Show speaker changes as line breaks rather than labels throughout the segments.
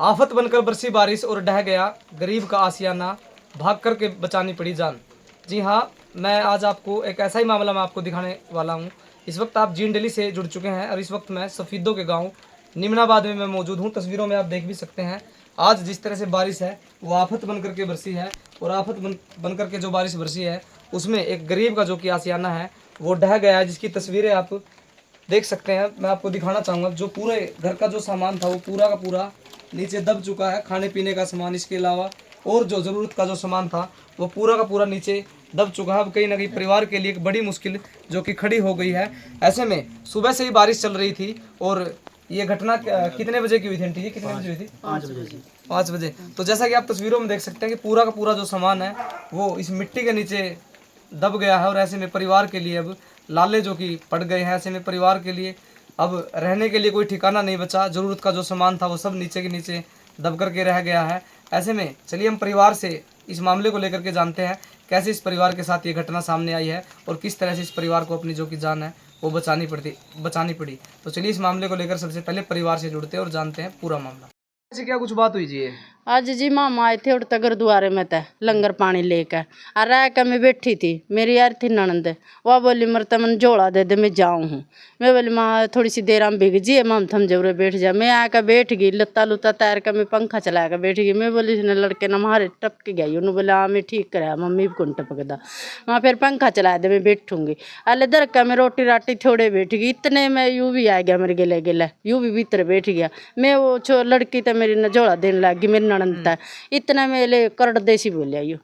आफत बनकर बरसी बारिश और ढह गया गरीब का आशियाना, भाग कर के बचानी पड़ी जान। जी हाँ, मैं आज आपको एक ऐसा ही मामला मैं आपको दिखाने वाला हूँ। इस वक्त आप जींद से जुड़ चुके हैं और इस वक्त मैं सफ़ीदों के गांव निमनाबाद में मैं मौजूद हूँ। तस्वीरों में आप देख भी सकते हैं आज जिस तरह से बारिश है वो आफत बन करके बरसी है, और आफत बन करके जो बारिश बरसी है उसमें एक गरीब का जो कि आशियाना है वो ढह गया है, जिसकी तस्वीरें आप देख सकते हैं। मैं आपको दिखाना चाहूँगा जो पूरे घर का जो सामान था वो पूरा का पूरा नीचे दब चुका है। खाने पीने का सामान इसके अलावा और जो ज़रूरत का जो सामान था वो पूरा का पूरा नीचे दब चुका है। अब कहीं ना कहीं परिवार के लिए एक बड़ी मुश्किल जो कि खड़ी हो गई है। ऐसे में सुबह से ही बारिश चल रही थी और ये घटना कितने बजे की हुई थी आंटी जी? कितने बजे हुई थी? 5 बजे। 5 बजे। तो जैसा कि आप तस्वीरों में देख सकते हैं कि पूरा का पूरा जो सामान है वो इस मिट्टी के नीचे दब गया है। और ऐसे में परिवार के लिए अब लाले जो कि पड़ गए हैं। ऐसे में परिवार के लिए अब रहने के लिए कोई ठिकाना नहीं बचा। ज़रूरत का जो सामान था वो सब नीचे के नीचे दब करके रह गया है। ऐसे में चलिए हम परिवार से इस मामले को लेकर के जानते हैं कैसे इस परिवार के साथ ये घटना सामने आई है और किस तरह से इस परिवार को अपनी जो कि जान है वो बचानी पड़ी। तो चलिए इस मामले को लेकर सबसे पहले परिवार से जुड़ते हैं और जानते हैं पूरा मामला। ऐसे क्या कुछ बात हुई जी?
आज जी मामा आए थे उड़ता गुरुद्वारे में था लंगर पानी लेकर और रह कर मैं बैठी थी। मेरी यार थी ननंद, वह बोली मरता मन झोला दे मैं जाऊँ हूँ। मैं बोली माँ थोड़ी सी देर में भीग जी माम थम जरूर बैठ जा। मैं आकर बैठ गई, लत्ता लुत्ता तैर कर मैं पंखा चला कर बैठ गई। मैं बोली इसने लड़के ना मारे टपक गई। उन्होंने बोला हाँ मैं ठीक कराया मम्मी भी कौन टपकदा। वहाँ फिर पंखा चला दे मैं बैठूंगी। अले दर का मैं रोटी राटी थोड़े बैठ गई। इतने में यूँ भी आ गया मेरे गिले गिले, यूँ भी भीतर बैठ गया। मैं वो लड़की तो मेरी न झोला देने लग गई मेरी ननंद था। इतना मेले करड़ देसी बोलिया यू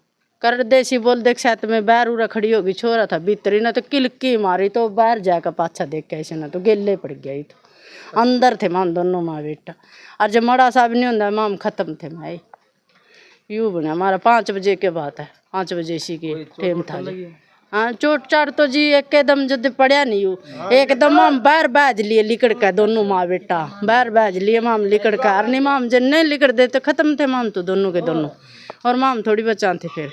करड़ देसी बोल देख साथ में बाहर उरा खड़ी होगी। छोरा था भीतरी ना तो किलकी मारी तो बाहर जाकर पाछा देख के ऐसे ना तो गेले पड़ गया। तो अंदर थे माम दोनों माँ बेटा। और जब मड़ा साहब नहीं होता माम खत्म थे मैं। यूँ बना हमारा 5 बजे के बात है। 5 बजे इसी के टाइम था जी। हाँ चोट चाट तो जी एकदम जब पड़ा नहीं यू एकदम हम बाहर बाज लिए लिकड़ का दोनों माँ बेटा बाहर बाज लिए माम लिकड़ का। नहीं माम जब नहीं लिकड़ दे तो खत्म थे माम तो दोनों के दोनों। और माम थोड़ी बचा थे फिर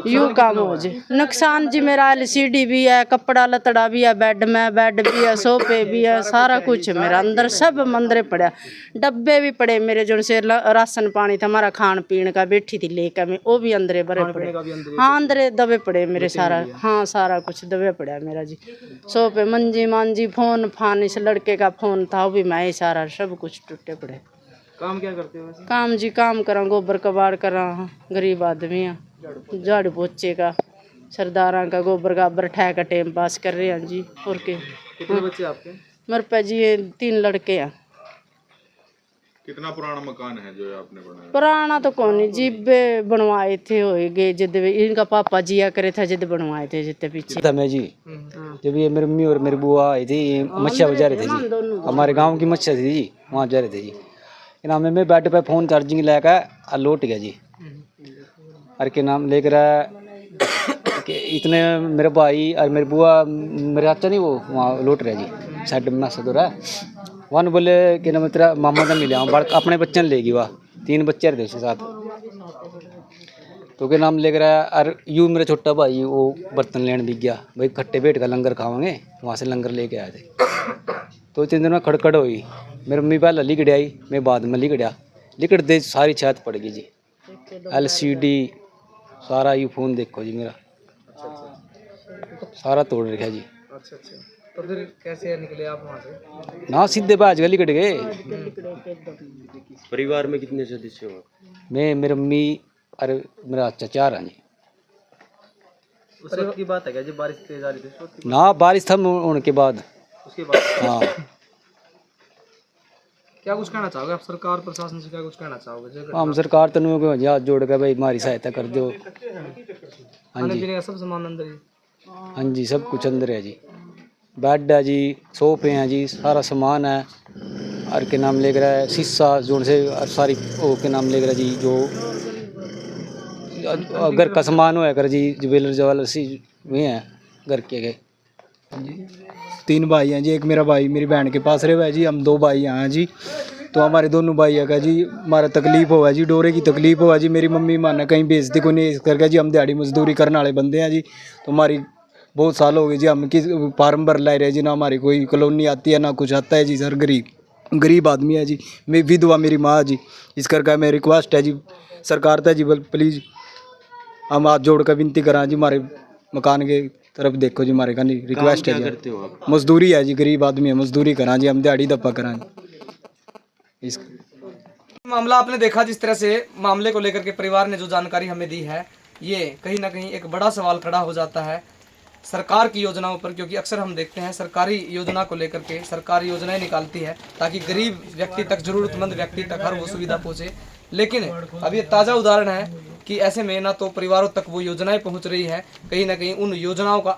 यू काम हो जी। नुकसान जी मेरा LCD भी है, कपड़ा लतड़ा भी है, बेड भी है, सोफे भी है, सारा कुछ है मेरा अंदर सब मंदरे पड़ा। डब्बे भी पड़े मेरे जो से राशन पानी था हमारा खान पीन का बैठी थी लेकर मैं वो भी अंदरे भरे पड़े। हाँ अंदरे दबे पड़े मेरे सारा। हाँ सारा कुछ दबे पड़ा मेरा जी। सोफे मंजी मांजी फोन फान इस लड़के का फोन था वो भी मैं सारा सब कुछ टूटे पड़े।
काम क्या करते हो वैसे?
काम जी काम करा गोबर कबाड़ करा। गरीब आदमी है, झाड़ू पोछे का सरदारा का गोबर गाबर ठा का टाइम पास कर रहे हैं जी। और के
कितने बच्चे आपके?
मेरे पे जी ये 3 लड़के हैं।
कितना पुराना मकान है जो आपने बनाया?
पुराना तो कौन नहीं जी बनवाए थे हो गए जिद इनका पापा जिया करे था जिद बनवाए थे जितने पीछे
था मैं जी। जब ये मेरी मम्मी और मेरी बुआ आई थी मच्छिया बजा रहे थे जी, हमारे गांव की मच्छिया थी जी, वहाँ जा रहे थे जी। नाम है मैं बेड पे फ़ोन चार्जिंग लेकर लौट गया जी। और के नाम लेकर कि इतने मेरे भाई और मेरी बुआ मेरे चाचा नहीं वो वहाँ लौट रहे जी साइड में ना सदुरा। वन बोले कि ना तेरा मामा का मिला बड़ अपने बच्चे ने लेगी वाह 3 बच्चे रहते उसके साथ। तो के नाम लेकर आया और यूँ मेरा छोटा भाई वो बर्तन लेने भी गया भाई खट्टे पेट का लंगर खावांगे, वहाँ से लंगर लेके आए थे। तो 3 दिन में खड़खड़ हुई। मेरी मम्मी पहले लिकड़ आई, मैं बाद में लिकड़ा लिकड़ दे सारी छत पड़ गई जी। LCD सारा यू फोन देखो जी मेरा सारा तोड़ रखा जी।
अच्छा। तो फिर कैसे निकले आप वहाँ से?
ना सीधे बाज गए लिकड़ गए।
परिवार में कितने सदस्य हो?
मैं मेरी मम्मी और मेरा चाचा हैं जी।
उस वक्त की बात है क्या जी? बारिश तेज आ रही थी?
ना बारिश थम होने के बाद।
उसके बाद
हाँ
क्या कुछ कहना चाहोगे आप सरकार प्रशासन से? क्या कुछ कहना चाहोगे?
हम सरकार तनु को हाथ जोड़ कर भाई हमारी सहायता कर दो। हाँ
खाने
जी
पीने का सब सामान अंदर ही?
हाँ जी सब कुछ अंदर है जी। बेड है जी, सोफे हैं जी, सारा सामान है। और के नाम लेकर है शीशा जोड़ से सारी ओ के नाम लेकर जी जो घर का सामान हो कर जी ज्वेलर सी वे हैं घर के गए।
3 भाई हैं जी, एक मेरा भाई मेरी बहन के पास रहे हुआ है जी। हम 2 भाई यहाँ हैं जी। तो हमारे दोनों भाई है जी हमारा तकलीफ हुआ जी, डोरे की तकलीफ हुआ जी। मेरी मम्मी माना कहीं बेचती को नहीं करके जी, हम दिहाड़ी मजदूरी करने वाले बंदे हैं जी। तो हमारी बहुत साल हो गए जी हम किस फार्म भर ला रहे जी, ना हमारी कोई कॉलोनी आती है ना कुछ आता है जी। सर गरीब गरीब आदमी है जी, मैं विधवा मेरी माँ जी। इस करके मैं रिक्वेस्ट है जी सरकार तक जी प्लीज़ हम हाथ जोड़ कर विनती करा जी, हमारे मकान के तरफ देखो जी, हमारे का नहीं रिक्वेस्ट है जी।
करते हो आप?
मजदूरी है जी, गरीब आदमी है, मजदूरी करा जी, हम दिहाड़ी दप्पा करा जी। इस
मामला आपने देखा, जिस तरह से मामले को लेकर के परिवार ने जो जानकारी हमें दी है, ये कहीं ना कहीं एक बड़ा सवाल खड़ा हो जाता है सरकार की योजनाओं पर, क्योंकि अक्सर हम देखते हैं सरकारी योजना को लेकर के सरकार योजनाएं निकालती है ताकि गरीब व्यक्ति तक, जरूरतमंद व्यक्ति तक हर वो सुविधा पहुंचे। लेकिन अब ये ताज़ा उदाहरण है कि ऐसे में ना तो परिवारों तक वो योजनाएं पहुंच रही है, कहीं ना कहीं उन योजनाओं का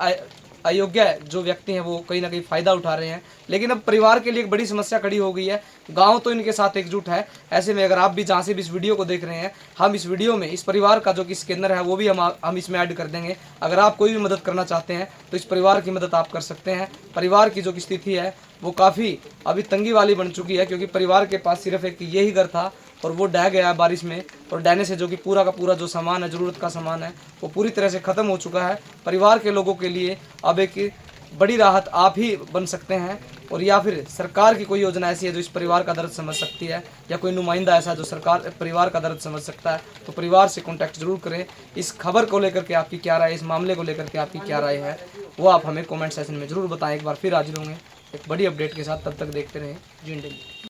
अयोग्य जो व्यक्ति हैं वो कहीं ना कहीं फ़ायदा उठा रहे हैं। लेकिन अब परिवार के लिए एक बड़ी समस्या खड़ी हो गई है। गांव तो इनके साथ एकजुट है। ऐसे में अगर आप भी जहां से भी इस वीडियो को देख रहे हैं, हम इस वीडियो में इस परिवार का जो कि स्कैनर है वो भी हम इसमें ऐड कर देंगे। अगर आप कोई भी मदद करना चाहते हैं तो इस परिवार की मदद आप कर सकते हैं। परिवार की जो कि स्थिति है वो काफ़ी अभी तंगी वाली बन चुकी है, क्योंकि परिवार के पास सिर्फ एक यही घर था और वो ढह गया है बारिश में, और डहने से जो कि पूरा का पूरा जो सामान है, ज़रूरत का सामान है, वो पूरी तरह से ख़त्म हो चुका है। परिवार के लोगों के लिए अब एक बड़ी राहत आप ही बन सकते हैं, और या फिर सरकार की कोई योजना ऐसी है जो इस परिवार का दर्द समझ सकती है, या कोई नुमाइंदा ऐसा जो सरकार परिवार का दर्द समझ सकता है, तो परिवार से कॉन्टैक्ट जरूर करें। इस खबर को लेकर के आपकी क्या राय है, इस मामले को लेकर के आपकी क्या राय है, वो आप हमें कॉमेंट सेक्शन में ज़रूर बताएं। एक बार फिर हाजिर होंगे एक बड़ी अपडेट के साथ, तब तक देखते रहें जी डेली।